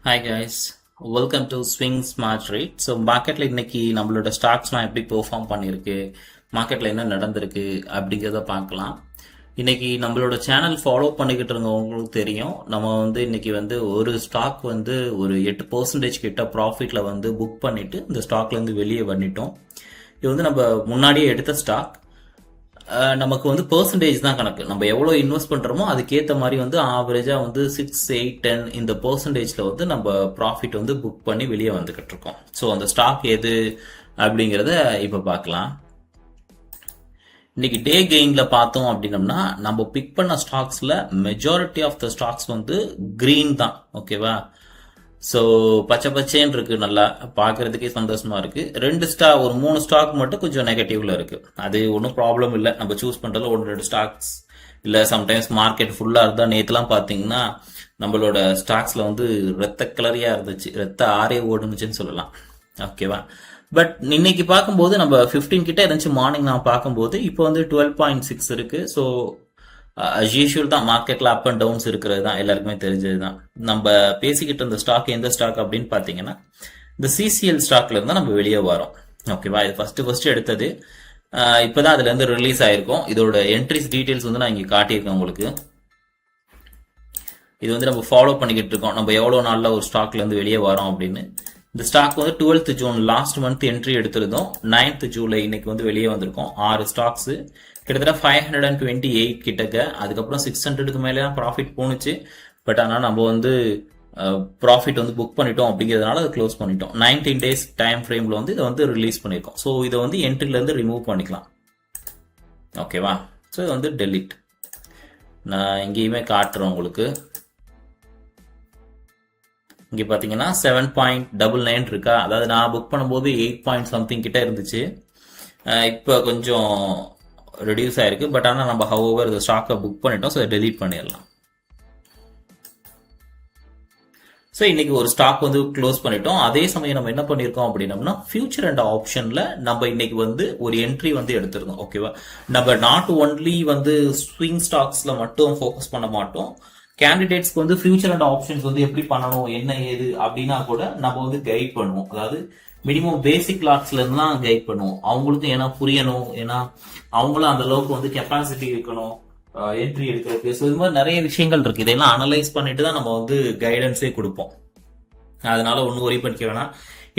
Hi guys, welcome to swing smart rate. So மார்க்கெட்டில் இன்னைக்கு நம்மளோட ஸ்டாக்ஸ்லாம் எப்படி பெர்ஃபார்ம் பண்ணியிருக்கு, மார்க்கெட்டில் என்ன நடந்திருக்கு அப்படிங்கிறத பார்க்கலாம். இன்னைக்கு நம்மளோட சேனல் ஃபாலோ பண்ணிக்கிட்டு இருக்கவங்களுக்கு தெரியும், நம்ம இன்னைக்கு ஒரு ஸ்டாக் ஒரு 8% கிட்ட ப்ராஃபிட்டில் புக் பண்ணிட்டு இந்த ஸ்டாக்லேருந்து வெளியே பண்ணிட்டோம். இது நம்ம முன்னாடியே எடுத்த ஸ்டாக். நமக்கு பெர்சன்டேஜ் தான் கணக்கு. நம்ம எவ்வளோ இன்வெஸ்ட் பண்றோமோ அதுக்கேற்ற மாதிரி ஆவரேஜா 6, 8, 10 இந்த பெர்சன்டேஜ்ல நம்ம ப்ராஃபிட் புக் பண்ணி வெளியே வந்துகிட்டு இருக்கோம். ஸோ அந்த ஸ்டாக் எது அப்படிங்கிறத இப்ப பார்க்கலாம். இன்னைக்கு டே கெயின்ல பார்த்தோம் அப்படின்னம்னா நம்ம பிக் பண்ண ஸ்டாக்ஸ்ல majority of the stocks green தான். ஓகேவா? ஸோ பச்சை பச்சேன்னு இருக்கு, நல்லா பார்க்கறதுக்கே சந்தோஷமா இருக்கு. ஒரு 3 ஸ்டாக் மட்டும் கொஞ்சம் நெகட்டிவ்ல இருக்கு. அது ஒன்றும் ப்ராப்ளம் இல்லை, நம்ம சூஸ் பண்றதுல 1-2 ஸ்டாக்ஸ் இல்லை. சம்டைம்ஸ் மார்க்கெட் ஃபுல்லா இருந்தா, நேற்றுலாம் பார்த்தீங்கன்னா நம்மளோட ஸ்டாக்ஸ்ல ரத்த கலரியா இருந்துச்சு, ரத்த ஆரே ஓடுனுச்சுன்னு சொல்லலாம். ஓகேவா? பட் இன்னைக்கு பார்க்கும்போது நம்ம 15 கிட்ட இருந்துச்சு மார்னிங் நான் பார்க்கும்போது. இப்போ 12.6 இருக்கு. ஸோ யூஷுவல் தான், மார்க்கெட்ல அப் அண்ட் டவுன்ஸ் இருக்கிறது தான், எல்லாருக்குமே தெரிஞ்சது தான். நம்ம பேசிக்கிட்டு இருந்த ஸ்டாக் எந்த ஸ்டாக் அப்படின்னு பார்த்தீங்கன்னா இந்த சிசிஎல் ஸ்டாக்ல இருந்தா நம்ம வெளியே வரோம். ஓகேவா? இது ஃபர்ஸ்ட் எடுத்தது. இப்பதான் அதுல இருந்து ரிலீஸ் ஆயிருக்கும். இதோட என்ட்ரிஸ் டீடைல்ஸ் நான் இங்க காட்டியிருக்கேன் உங்களுக்கு. இது நம்ம ஃபாலோ பண்ணிக்கிட்டு இருக்கோம், நம்ம எவ்வளவு நாள்ல ஒரு ஸ்டாக்ல இருந்து வெளியே வரோம் அப்படின்னு. இந்த stock 12th June last month entry எடுத்திருந்தோம். 9th ஜூலை இன்னைக்கு வெளியே வந்திருக்கோம். 6 ஸ்டாக்ஸ், கிட்டத்தட்ட 528 கிட்டக்க. அதுக்கப்புறம் 600க்கு மேலே தான் ப்ராஃபிட் போணுச்சு. பட் ஆனால் நம்ம ப்ராஃபிட் புக் பண்ணிட்டோம் அப்படிங்கிறதுனால அதை க்ளோஸ் பண்ணிட்டோம். 19 days டைம் ஃப்ரேம்ல இதை ரிலீஸ் பண்ணியிருக்கோம். ஸோ இதை என்ட்ரில இருந்து ரிமூவ் பண்ணிக்கலாம். ஓகேவா? ஸோ இது டெலிட். நான் எங்கேயுமே காட்டுறேன் உங்களுக்கு. இங்க பாத்தீங்கன்னா 7.99 இருக்கா, அதாவது நான் புக் பண்ணும்போது 8 something கிட்ட இருந்துச்சு. இப்போ கொஞ்சம் ரெடியூஸ் ஆயிருக்கு. பட் ஆனால் நம்ம ஹவவர் இந்த ஸ்டாக்கை புக் பண்ணிட்டோம். ஸோ டெலீட் பண்ணிடலாம். ஸோ இன்னைக்கு ஒரு ஸ்டாக் க்ளோஸ் பண்ணிட்டோம். அதே சமயம் நம்ம என்ன பண்ணியிருக்கோம் அப்படின்னம்னா ஃபியூச்சர் அண்ட் ஆப்ஷன்ல நம்ம இன்னைக்கு ஒரு என்ட்ரி எடுத்திருந்தோம். ஓகேவா? நம்ம நாட் ஒன்லி ஸ்விங் ஸ்டாக்ஸ்ல மட்டும் ஃபோக்கஸ் பண்ண மாட்டோம். கேண்டிடேட்ஸ்க்கு ஃபியூச்சர் அண்ட் ஆப்ஷன்ஸ் எப்படி பண்ணணும், என்ன ஏது அப்படின்னா கூட நம்ம கைட் பண்ணுவோம். அதாவது மினிமம் பேசிக் லாட்ஸ்ல இருந்துலாம் கைட் பண்ணுவோம். அவங்களுக்கும் ஏன்னா புரியணும், ஏன்னா அவங்களும் அந்த அளவுக்கு கெப்பாசிட்டி இருக்கணும் என்ட்ரி எடுக்கிறதுக்கு. ஸோ இது மாதிரி நிறைய விஷயங்கள் இருக்கு. இதெல்லாம் அனலைஸ் பண்ணிட்டு தான் நம்ம கைடன்ஸே கொடுப்போம். அதனால ஒன்றும் ஒரி பண்ணிக்க வேணாம்.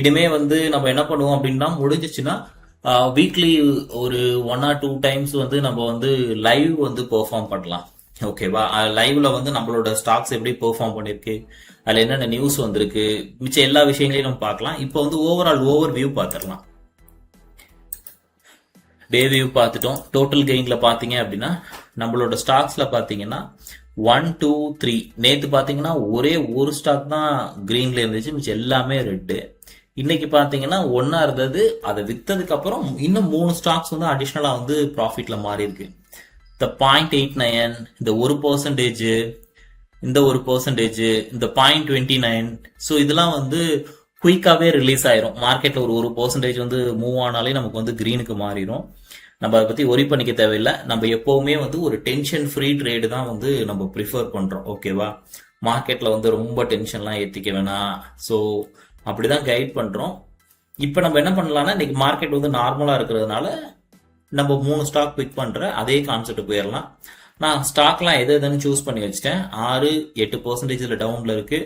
இனிமே நம்ம என்ன பண்ணுவோம் அப்படின்னா, முடிஞ்சிச்சுன்னா வீக்லி ஒரு 1 or 2 times நம்ம லைவ் பெர்ஃபார்ம் பண்ணலாம். ஓகேவா? லைவ்ல நம்மளோட ஸ்டாக்ஸ் எப்படி பெர்ஃபார்ம் பண்ணிருக்கு, அதுல என்னென்ன நியூஸ் வந்திருக்கு, மிச்ச எல்லா விஷயங்களையும் நம்ம பார்க்கலாம். இப்போ ஓவர் வியூ பார்த்துடலாம். டே வியூ பார்த்துட்டோம். டோட்டல் கெயின்ல பாத்தீங்க அப்படின்னா நம்மளோட ஸ்டாக்ஸ்ல பாத்தீங்கன்னா 1, 2, 3 நேத்து பாத்தீங்கன்னா ஒரே ஒரு ஸ்டாக் தான் கிரீன்ல இருந்துச்சு, மிச்சம் எல்லாமே ரெட்டு. இன்னைக்கு பாத்தீங்கன்னா ஒன்னா இருந்தது, அதை வித்ததுக்கு அப்புறம் இன்னும் 3 ஸ்டாக்ஸ் அடிஷனலா ப்ராஃபிட்ல மாறி இருக்கு. இந்த 0.89, இந்த 1%, இந்த 1%, இந்த 0.29. ஸோ இதெல்லாம் குயிக்காவே ரிலீஸ் ஆயிரும். மார்க்கெட்ல ஒரு 1% மூவ் ஆனாலே நமக்கு கிரீனுக்கு மாறிடும். நம்ம அதை பத்தி ஒரி பண்ணிக்க தேவையில்லை. நம்ம எப்பவுமே ஒரு டென்ஷன் ஃப்ரீ ட்ரேடு தான் நம்ம ப்ரிஃபர் பண்றோம். ஓகேவா? மார்க்கெட்ல ரொம்ப டென்ஷன்லாம் ஏத்திக்க வேணாம். ஸோ அப்படிதான் கைட் பண்றோம். இப்போ நம்ம என்ன பண்ணலாம்னா, இன்னைக்கு மார்க்கெட் நார்மலா இருக்கிறதுனால நம்ம 3 ஸ்டாக் பிக் பண்ற அதே கான்செப்ட் போயிடலாம். நான் ஸ்டாக்லாம் எதுன்னு சூஸ் பண்ணி வச்சுட்டேன். 6, 8% டவுன்ல இருக்கு.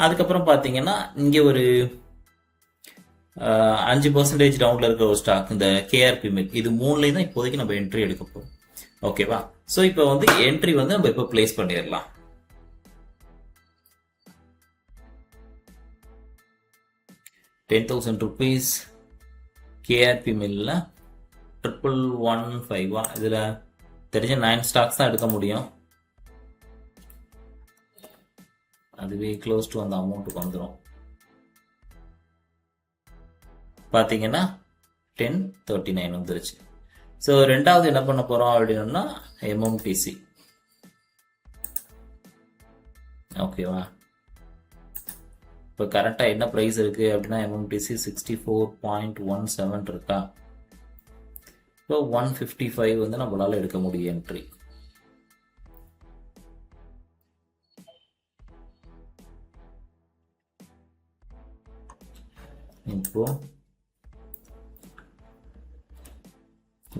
அதுக்கப்புறம் பாத்தீங்கன்னா இங்க ஒரு 5% டவுன்ல இருக்க ஒரு ஸ்டாக், இந்த கேஆர்பி மில். இது 3லயும் தான் இப்போதைக்கு நம்ம என்ட்ரி எடுக்க போறோம். ஓகேவா? சோ இப்போ என்ட்ரி நம்ம இப்போ பிளேஸ் பண்ணிடலாம். ₹10,000 கேஆர்பி மில்ல 1115. இதுல தெரிஞ்ச 9 ஸ்டாக்ஸ் தான் எடுக்க முடியும். அதுவே க்ளோஸ் டு அந்த அமௌண்ட்டுக்கு வந்துடும். பாத்தீங்கன்னா 1039 வந்துருச்சு. ஸோ ரெண்டாவது என்ன பண்ண போறோம் அப்படின்னா எம்எம்டிசி. ஓகேவா? இப்போ கரெக்டா என்ன பிரைஸ் இருக்கு அப்படின்னா எம்எம்டிசி 64.17 இருக்கா. இப்போ 155 நம்மளால எடுக்க முடியும் என்ட்ரி. இப்போ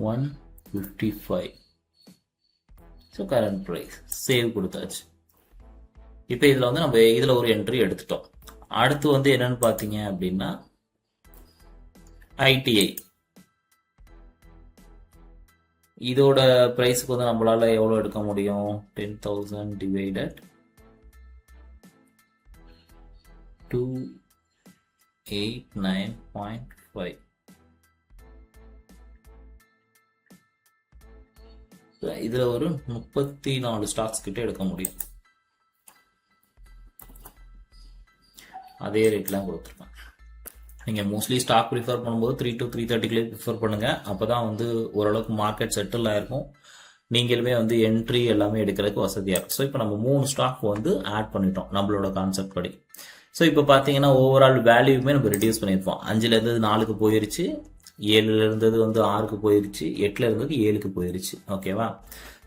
155. ஸோ கரண்ட் ப்ரைஸ் சேவ் கொடுத்தாச்சு. இப்போ இதில் வந்து நம்ம இதில் ஒரு என்ட்ரி எடுத்துட்டோம். அடுத்து வந்து என்னன்னு பார்த்தீங்க அப்படின்னா ஐடிஐ. இதோட ப்ரைஸுக்கு வந்து நம்மளால எவ்வளோ எடுக்க முடியும்? 10,000 டிவைடட் 289.5. இதுல ஒரு 34 ஸ்டாக்ஸ் கிட்ட எடுக்க முடியும். அதே ரேட்லாம் கொடுத்துருக்கேன். நீங்கள் மோஸ்ட்லி ஸ்டாக் ப்ரிஃபர் பண்ணும்போது 3 to 330 ப்ரிஃபர் பண்ணுங்கள். அப்போ தான் வந்து ஓரளவுக்கு மார்க்கெட் செட்டில் ஆயிருக்கும். நீங்களுமே வந்து என்ட்ரி எல்லாமே எடுக்கிறதுக்கு வசதியாக இருக்கும். ஸோ இப்போ நம்ம 3 ஸ்டாக் வந்து ஆட் பண்ணிட்டோம் நம்மளோட கான்செப்ட் படி. ஸோ இப்போ பார்த்தீங்கன்னா ஓவரால் வேல்யூமே நம்ம ரெடியூஸ் பண்ணியிருப்போம். 5ல் இருந்தது 4க்கு போயிருச்சு, 7ல் இருந்தது வந்து 6க்கு போயிருச்சு, 8ல் இருந்தது 7க்கு போயிருச்சு. ஓகேவா?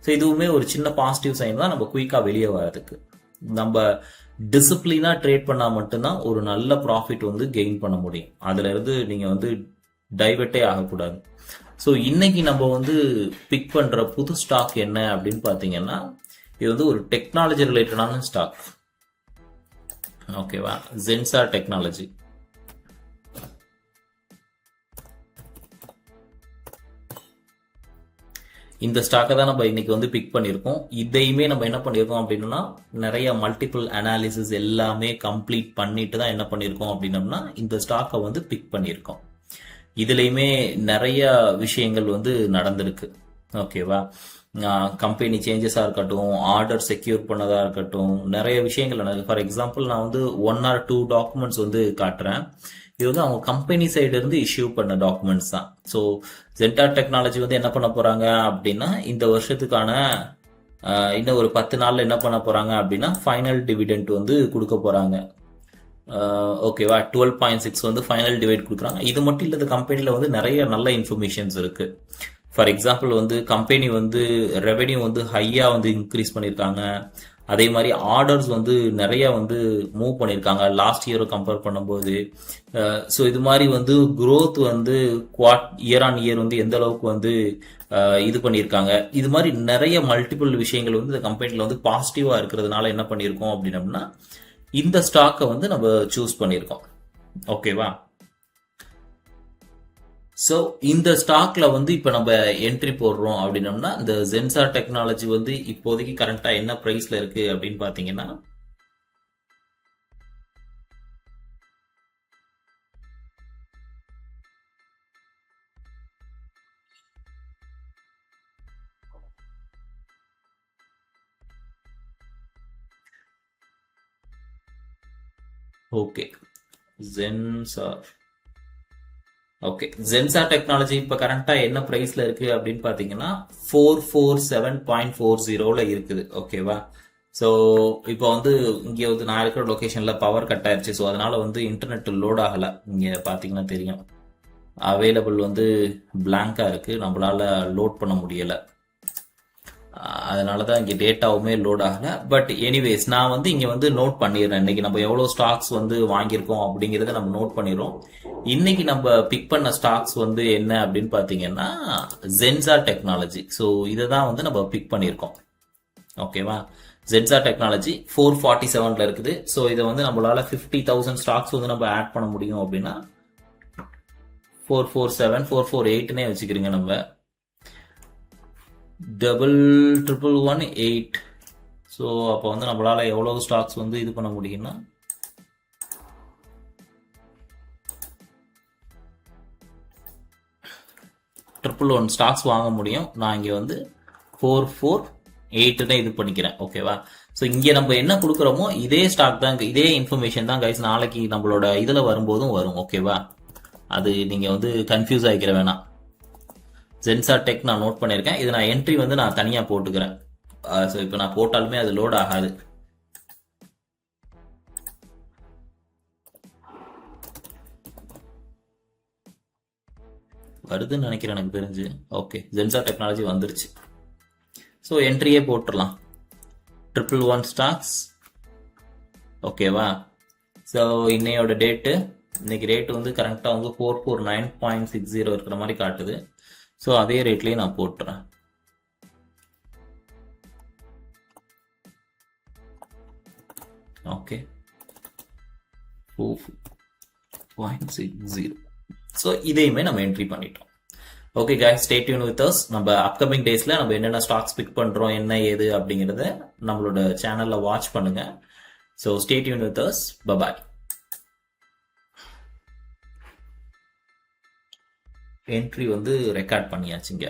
ஸோ இதுவுமே ஒரு சின்ன பாசிட்டிவ் சைன் தான் நம்ம குயிக்காக வெளியே வர்றதுக்கு. நம்ம டிசிப்ளினா ட்ரேட் பண்ணா மட்டும்தான் ஒரு நல்ல ப்ராஃபிட் வந்து கெயின் பண்ண முடியும். அதுல இருந்து நீங்க வந்து டைவர்ட்டே ஆகக்கூடாது. ஸோ இன்னைக்கு நம்ம வந்து பிக் பண்ற புது ஸ்டாக் என்ன அப்படின்னு பாத்தீங்கன்னா, இது வந்து ஒரு டெக்னாலஜி ரிலேட்டடான ஸ்டாக். ஓகேவா? ஜென்சார் டெக்னாலஜி. இந்த ஸ்டாக்கை தான் நம்ம இன்னைக்கு வந்து பிக் பண்ணியிருக்கோம். இதையுமே நம்ம என்ன பண்ணியிருக்கோம் அப்படின்னா, நிறைய மல்டிபிள் அனாலிசிஸ் எல்லாமே கம்ப்ளீட் பண்ணிட்டு தான் என்ன பண்ணியிருக்கோம் அப்படின்னம்னா இந்த ஸ்டாக்கை வந்து பிக் பண்ணியிருக்கோம். இதுலையுமே நிறைய விஷயங்கள் வந்து நடந்திருக்கு. ஓகேவா? கம்பெனி சேஞ்சஸாக இருக்கட்டும், ஆர்டர் செக்யூர் பண்ணதாக இருக்கட்டும், நிறைய விஷயங்கள் நடக்குது. ஃபார் எக்ஸாம்பிள் நான் வந்து 1 or 2 டாக்குமெண்ட்ஸ் வந்து காட்டுறேன். இது வந்து அவங்க கம்பெனி சைடு இருந்து இஷ்யூ பண்ண டாக்குமெண்ட்ஸ் தான். ஸோ ஜென்டார் டெக்னாலஜி வந்து என்ன பண்ண போறாங்க அப்படின்னா, இந்த வருஷத்துக்கான இன்னும் ஒரு 10 நாள்ல என்ன பண்ண போறாங்க அப்படின்னா ஃபைனல் டிவிடெண்ட் வந்து கொடுக்க போறாங்க. ஓகேவா? 12.6 வந்து ஃபைனல் டிவிடெண்ட் கொடுக்குறாங்க. இது மட்டும் இல்லாத கம்பெனில வந்து நிறைய நல்ல இன்ஃபர்மேஷன்ஸ் இருக்கு. ஃபார் எக்ஸாம்பிள் வந்து கம்பெனி வந்து ரெவென்யூ வந்து ஹையா வந்து இன்க்ரீஸ் பண்ணியிருக்காங்க. அதே மாதிரி ஆர்டர்ஸ் வந்து நிறைய வந்து மூவ் பண்ணியிருக்காங்க லாஸ்ட் இயரை கம்பேர் பண்ணும்போது. ஸோ இது மாதிரி வந்து growth வந்து இயர் ஆன் இயர் வந்து எந்த அளவுக்கு வந்து இது பண்ணியிருக்காங்க. இது மாதிரி நிறைய மல்டிபிள் விஷயங்கள் வந்து இந்த கம்பெனியில் வந்து பாசிட்டிவாக இருக்கிறதுனால என்ன பண்ணியிருக்கோம் அப்படின்னம்னா இந்த ஸ்டாக்கை வந்து நம்ம சூஸ் பண்ணியிருக்கோம். ஓகேவா? ஸோ இந்த ஸ்டாக்ல வந்து இப்போ நம்ம என்ட்ரி போடுறோம் அப்படின்னம்னா, இந்த ஜென்சார் டெக்னாலஜி வந்து இப்போதைக்கு கரண்டா என்ன பிரைஸ்ல இருக்கு அப்படின்னு பாத்தீங்கன்னா, okay Zensar okay Zensar technology இப்போ கரண்டா என்ன பிரைஸ்ல இருக்கு அப்படின்னு பாத்தீங்கன்னா 447.40ல இருக்குது. ஓகேவா? ஸோ இப்போ வந்து இங்கே வந்து நான் இருக்கிற லொக்கேஷன்ல பவர் கட் ஆயிடுச்சு. ஸோ அதனால வந்து இன்டர்நெட் லோட் ஆகலை. இங்கே பார்த்தீங்கன்னா தெரியும், அவைலபிள் வந்து பிளாங்கா இருக்கு, நம்மளால லோட் பண்ண முடியலை. அதனால தான் இங்கே டேட்டாவுமே லோட் ஆகலை. பட் எனிவேஸ் நான் வந்து இங்கே வந்து நோட் பண்ணிடுறேன். இன்னைக்கு நம்ம எவ்வளோ ஸ்டாக்ஸ் வந்து வாங்கியிருக்கோம் அப்படிங்கிறத நம்ம நோட் பண்ணிடுறோம். இன்னைக்கு நம்ம பிக் பண்ண ஸ்டாக்ஸ் வந்து என்ன அப்படின்னு பார்த்தீங்கன்னா ஜென்சார் டெக்னாலஜி. ஸோ இதை தான் வந்து நம்ம பிக் பண்ணியிருக்கோம். ஓகேவா? ஜென்சார் டெக்னாலஜி 447ல இருக்குது. ஸோ இதை வந்து நம்மளால 50,000 ஸ்டாக்ஸ் வந்து நம்ம ஆட் பண்ண முடியும் அப்படின்னா 447 448னே வச்சுக்கிறீங்க. நம்ம 1118. ஸோ அப்போ வந்து நம்மளால எவ்வளவு ஸ்டாக்ஸ் வந்து இது பண்ண முடியும்னா 111 ஸ்டாக்ஸ் வாங்க முடியும். நான் இங்கே வந்து 448 இது பண்ணிக்கிறேன். ஓகேவா? ஸோ இங்கே நம்ம என்ன கொடுக்குறோமோ இதே ஸ்டாக் தான், இதே இன்ஃபர்மேஷன் தான் கைஸ் நாளைக்கு நம்மளோட இதில் வரும்போதும் வரும். ஓகேவா? அது நீங்கள் வந்து கன்ஃபியூஸ் ஆகிக்கிற வேணாம். ஜென்சார் டெக் நான் நோட் பண்ணியிருக்கேன். இது நான் என்ட்ரி வந்து நான் தனியாக போட்டுக்கிறேன். ஸோ இப்போ நான் போட்டாலுமே அது லோட் ஆகாது. வருதுன்னு நினைக்கிறேன் எனக்கு தெரிஞ்சு. ஓகே, ஜென்சார் டெக்னாலஜி வந்துருச்சு. ஸோ என்ட்ரியே போட்டுடலாம். 111 ஸ்டாக்ஸ். ஓகேவா? ஸோ இன்னையோட டேட்டு இன்னைக்கு ரேட் வந்து கரெக்டாக வந்து 449.60 இருக்கிற மாதிரி காட்டுது. ஸோ அதே ரேட்லேயே நான் போட்டுறேன். ஓகே 4.60. ஸோ இதையுமே நம்ம என்ட்ரி பண்ணிட்டோம். Okay guys, stay tuned with us. நம்ம அப்கமிங் டேஸ்ல நம்ம என்னென்ன ஸ்டாக்ஸ் பிக் பண்றோம், என்ன ஏது அப்படிங்கறத நம்மளோட சேனல்ல வாட்ச் பண்ணுங்க. So stay tuned with us. Bye bye. Entry வந்து ரெக்கார்ட் பண்ணியாச்சுங்க.